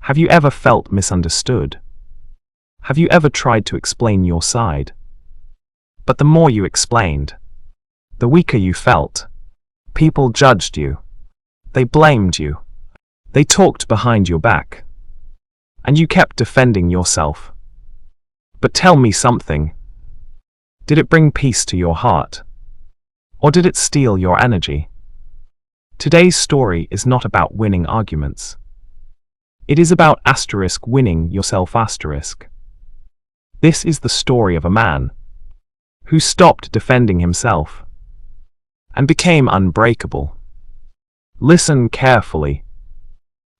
Have you ever felt misunderstood? Have you ever tried to explain your side? But the more you explained, the weaker you felt. People judged you. They blamed you. They talked behind your back. And you kept defending yourself. But tell me something. Did it bring peace to your heart? Or did it steal your energy? Today's story is not about winning arguments. It is about winning yourself. This is the story of a man who stopped defending himself and became unbreakable. Listen carefully.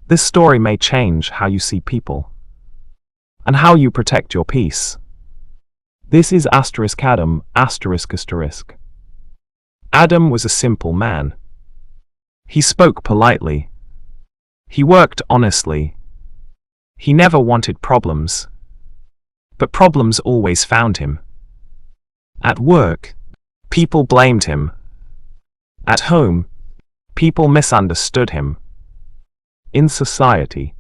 This story may change how you see people and how you protect your peace. This is Adam. Adam was a simple man. He spoke politely. He worked honestly. He never wanted problems. But problems always found him. At work, people blamed him. At home, people misunderstood him. In society,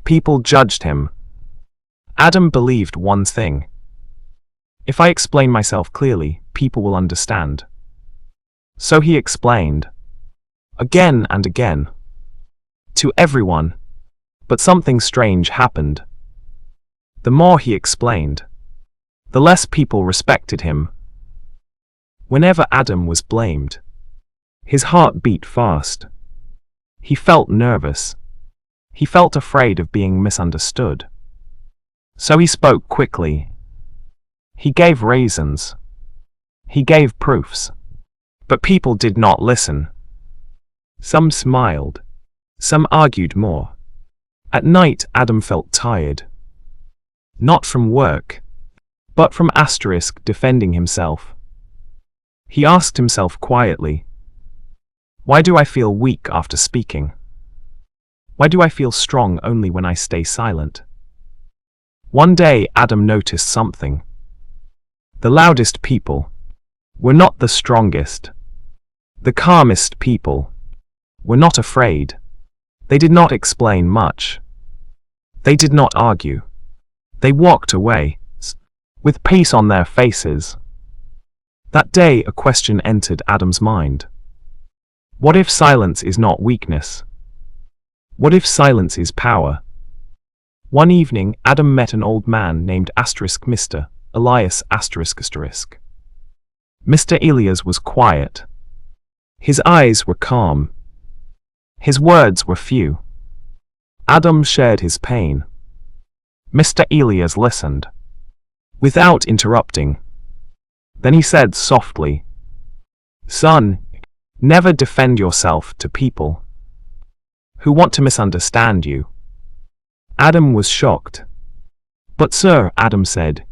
people judged him. Adam believed one thing. If I explain myself clearly, people will understand. So he explained, again and again, to everyone. But something strange happened. The more he explained, the less people respected him. Whenever Adam was blamed, his heart beat fast. He felt nervous. He felt afraid of being misunderstood. So he spoke quickly. He gave reasons. He gave proofs. But people did not listen. Some smiled. Some argued more. At night, Adam felt tired. Not from work, but from defending himself. He asked himself quietly, why do I feel weak after speaking? Why do I feel strong only when I stay silent? One day, Adam noticed something. The loudest people were not the strongest. The calmest people were not afraid. They did not explain much. They did not argue. They walked away, with peace on their faces. That day a question entered Adam's mind. What if silence is not weakness? What if silence is power? One evening, Adam met an old man named Mr. Elias Mr. Elias was quiet. His eyes were calm. His words were few. Adam shared his pain. Mr. Elias listened, without interrupting. Then he said softly, "Son, never defend yourself to people who want to misunderstand you." Adam was shocked. "But sir," Adam said,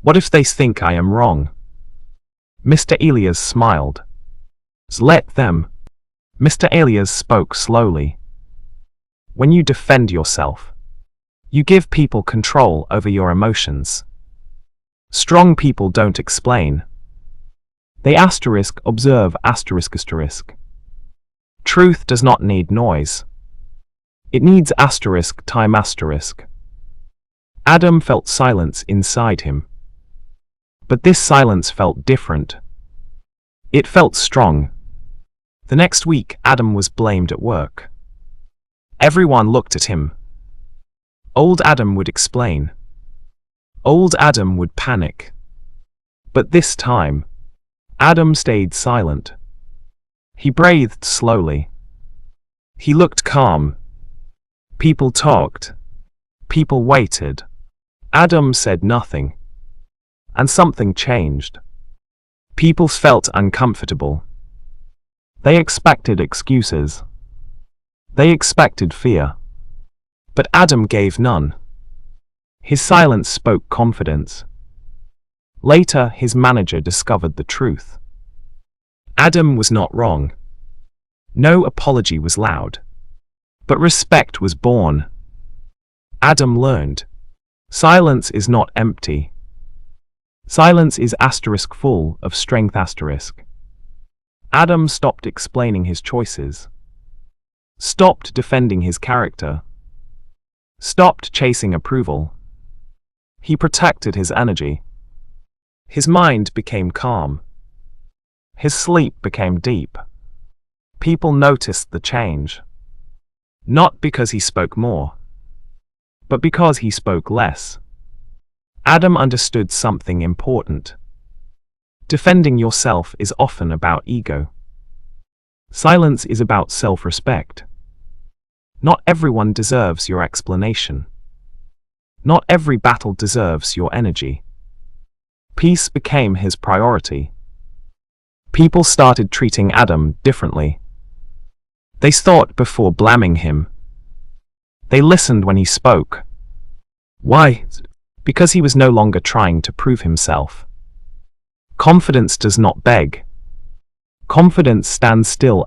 "what if they think I am wrong?" Mr. Elias smiled. "Let them." Mr. Elias spoke slowly. "When you defend yourself, you give people control over your emotions. Strong people don't explain. They observe. Truth does not need noise. It needs time. Adam felt silence inside him. But this silence felt different. It felt strong. The next week, Adam was blamed at work. Everyone looked at him. Old Adam would explain. Old Adam would panic. But this time, Adam stayed silent. He breathed slowly. He looked calm. People talked. People waited. Adam said nothing. And something changed. People felt uncomfortable. They expected excuses. They expected fear. But Adam gave none. His silence spoke confidence. Later, his manager discovered the truth. Adam was not wrong. No apology was loud. But respect was born. Adam learned. Silence is not empty. Silence is full of strength. Adam stopped explaining his choices. Stopped defending his character. stopped chasing approval. He protected his energy. His mind became calm. His sleep became deep. People noticed the change. Not because he spoke more, but because he spoke less. Adam understood something important. Defending yourself is often about ego. Silence is about self-respect. Not everyone deserves your explanation. Not every battle deserves your energy. Peace became his priority. People started treating Adam differently. They thought before blaming him. They listened when he spoke. Why? Because he was no longer trying to prove himself. Confidence does not beg. Confidence stands still.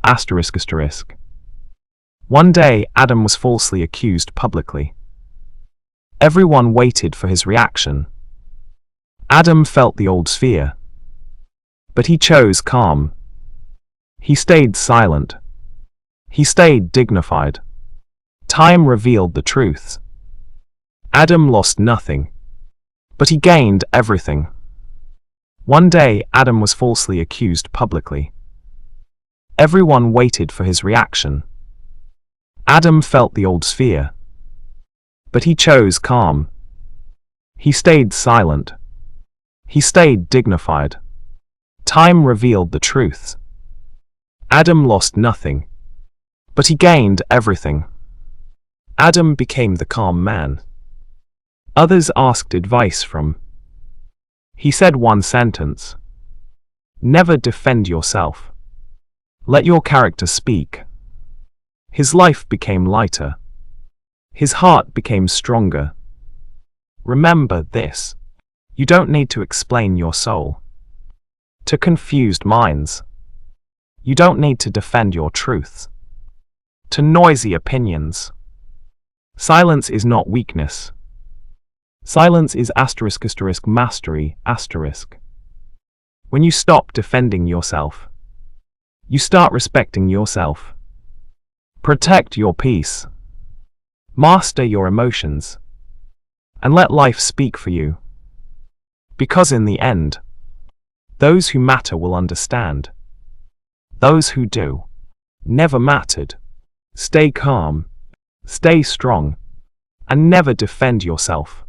One day, Adam was falsely accused publicly. Everyone waited for his reaction. Adam felt the old fear. But he chose calm. He stayed silent. He stayed dignified. Time revealed the truth. Adam lost nothing, but he gained everything. One day, Adam was falsely accused publicly. Everyone waited for his reaction. Adam felt the old fear, but he chose calm. He stayed silent. He stayed dignified. Time revealed the truth. Adam lost nothing, but he gained everything. Adam became the calm man. Others asked advice from. He said one sentence. Never defend yourself. Let your character speak. His life became lighter. His heart became stronger. Remember this. You don't need to explain your soul to confused minds. You don't need to defend your truth to noisy opinions. Silence is not weakness. Silence is mastery. When you stop defending yourself, you start respecting yourself. Protect your peace. Master your emotions. And let life speak for you. Because in the end, those who matter will understand. Those who do never mattered. Stay calm, stay strong, and never defend yourself.